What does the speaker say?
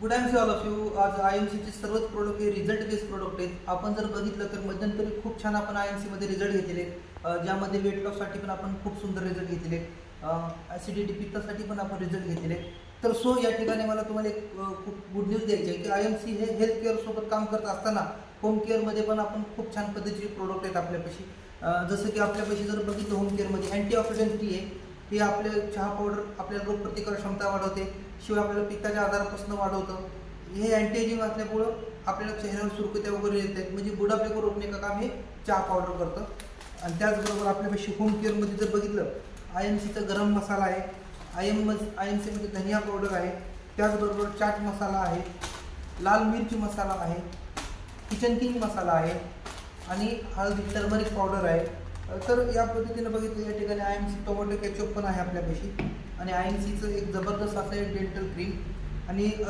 Good M C all of you. आज आय एम सीचे सर्वच प्रोडक्ट हे रिझल्ट बेस्ड प्रोडक्ट आहेत. आपण जर बघितलं तर मध्यंतरी खूप छान आपण आय एम सीमध्ये रिझल्ट घेतलेले आहेत, ज्यामध्ये वेट लॉससाठी पण आपण खूप सुंदर रिझल्ट घेतलेले आहेत, ॲसिडिटी पित्तासाठी पण आपण रिझल्ट घेतलेले आहेत. तर सो या ठिकाणी मला तुम्हाला एक खूप गुड न्यूज द्यायची आहे की आय एम सी हे हेल्थ केअरसोबत काम करत असताना होम केअरमध्ये पण आपण खूप छान पद्धतीचे प्रोडक्ट आहेत आपल्यापाशी. जसं की आपल्यापाशी जर बघितलं होम केअरमध्ये अँटीऑक्सिडंट टी आहे. हे आपले चहा पावडर आपल्या रोगप्रतिकार क्षमता वाढवते, शिवाय आपल्याला पित्ताच्या आजारापासून वाढवतं. हे अँटीएजिंग असल्यामुळं आपल्याला चेहऱ्यावर सुरकुत्या वगैरे येत आहेत, म्हणजे बुढापे को रोखणे का काम हे चहा पावडर करतं. आणि त्याचबरोबर आपल्यापाशी होम केअरमध्ये जर बघितलं आय एम सीचा गरम मसाला आहे, आय एम सीमध्ये धनिया पावडर आहे, त्याचबरोबर चाट मसाला आहे, लाल मिरची मसाला आहे, किचन किंग मसाला आहे आणि हळदी टर्मरिक पावडर आहे. तर या पद्धतीने बघितलं या ठिकाणी I M C tomato ketchup पण आहे आपल्यापाशी आणि आय एम सीचं एक जबरदस्त असं डेंटल क्रीम आणि